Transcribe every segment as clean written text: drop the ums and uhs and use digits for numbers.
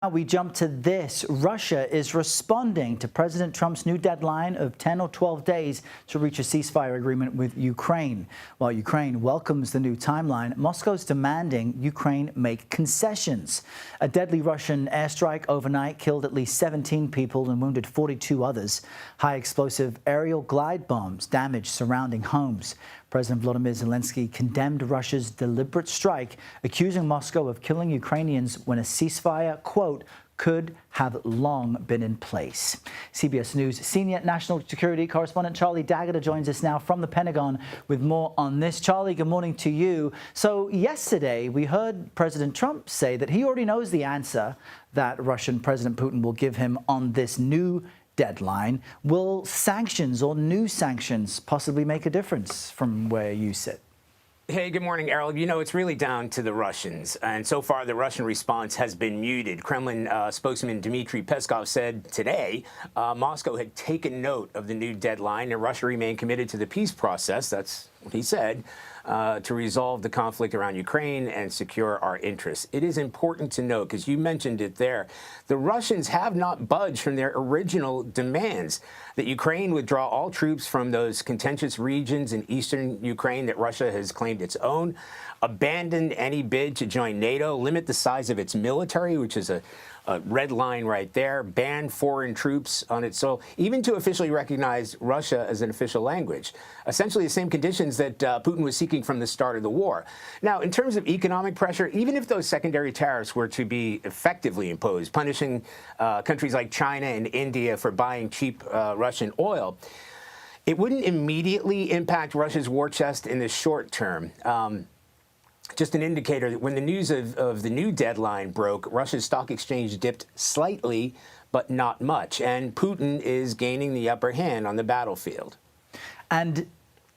Now we jump to this. Russia is responding to President Trump's new deadline of 10 or 12 days to reach a ceasefire agreement with Ukraine. While Ukraine welcomes the new timeline, Moscow's demanding Ukraine make concessions. A deadly Russian airstrike overnight killed at least 17 people and wounded 42 others. High-explosive aerial glide bombs damaged surrounding homes. President Volodymyr Zelensky condemned Russia's deliberate strike, accusing Moscow of killing Ukrainians when a ceasefire, quote, could have long been in place. CBS News senior national security correspondent Charlie D'Agata joins us now from the Pentagon with more on this. Charlie, good morning to you. So yesterday we heard President Trump say that he already knows the answer that Russian President Putin will give him on this new deadline. Will sanctions or new sanctions possibly make a difference from where you sit? Hey, good morning, Errol. You know, it's really down to the Russians. And so far, the Russian response has been muted. Kremlin spokesman Dmitry Peskov said today Moscow had taken note of the new deadline and Russia remained committed to the peace process. That's what he said. To resolve the conflict around Ukraine and secure our interests. It is important to note, because you mentioned it there, the Russians have not budged from their original demands that Ukraine withdraw all troops from those contentious regions in eastern Ukraine that Russia has claimed its own, abandon any bid to join NATO, limit the size of its military, which is a red line right there, ban foreign troops on its soil, even to officially recognize Russia as an official language. Essentially the same conditions that Putin was seeking from the start of the war. Now, in terms of economic pressure, even if those secondary tariffs were to be effectively imposed, punishing countries like China and India for buying cheap Russian oil, it wouldn't immediately impact Russia's war chest in the short term. Just an indicator that when the news of the new deadline broke, Russia's stock exchange dipped slightly, but not much. And Putin is gaining the upper hand on the battlefield. And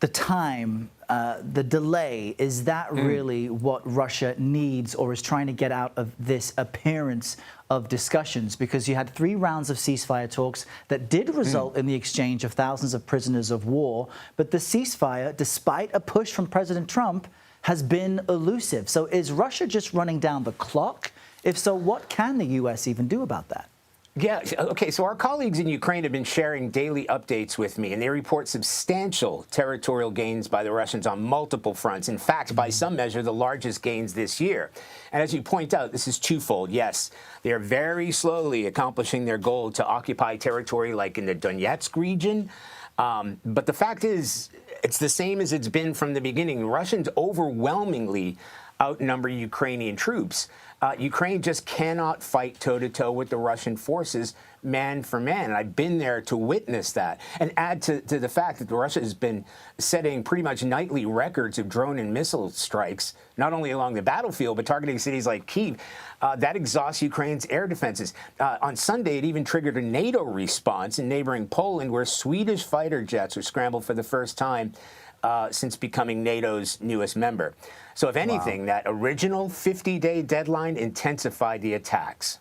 the time, the delay, is that really what Russia needs or is trying to get out of this appearance of discussions? Because you had 3 rounds of ceasefire talks that did result in the exchange of thousands of prisoners of war. But the ceasefire, despite a push from President Trump, has been elusive. So is Russia just running down the clock? If so, what can the U.S. even do about that? Yeah, okay, so our colleagues in Ukraine have been sharing daily updates with me, and they report substantial territorial gains by the Russians on multiple fronts. In fact, by some measure, the largest gains this year. And as you point out, this is twofold. Yes, they are very slowly accomplishing their goal to occupy territory like in the Donetsk region. But the fact is, it's the same as it's been from the beginning. The Russians overwhelmingly outnumber Ukrainian troops. Ukraine just cannot fight toe-to-toe with the Russian forces man for man. And I've been there to witness that. And add to the fact that Russia has been setting pretty much nightly records of drone and missile strikes, not only along the battlefield, but targeting cities like Kyiv. That exhausts Ukraine's air defenses. On Sunday, it even triggered a NATO response in neighboring Poland, where Swedish fighter jets were scrambled for the first time since becoming NATO's newest member. So if anything, that original 50-day deadline intensified the attacks.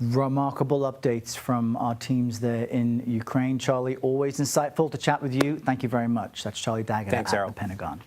Remarkable updates from our teams there in Ukraine. Charlie, always insightful to chat with you. Thank you very much. That's Charlie D'Agata at the Pentagon.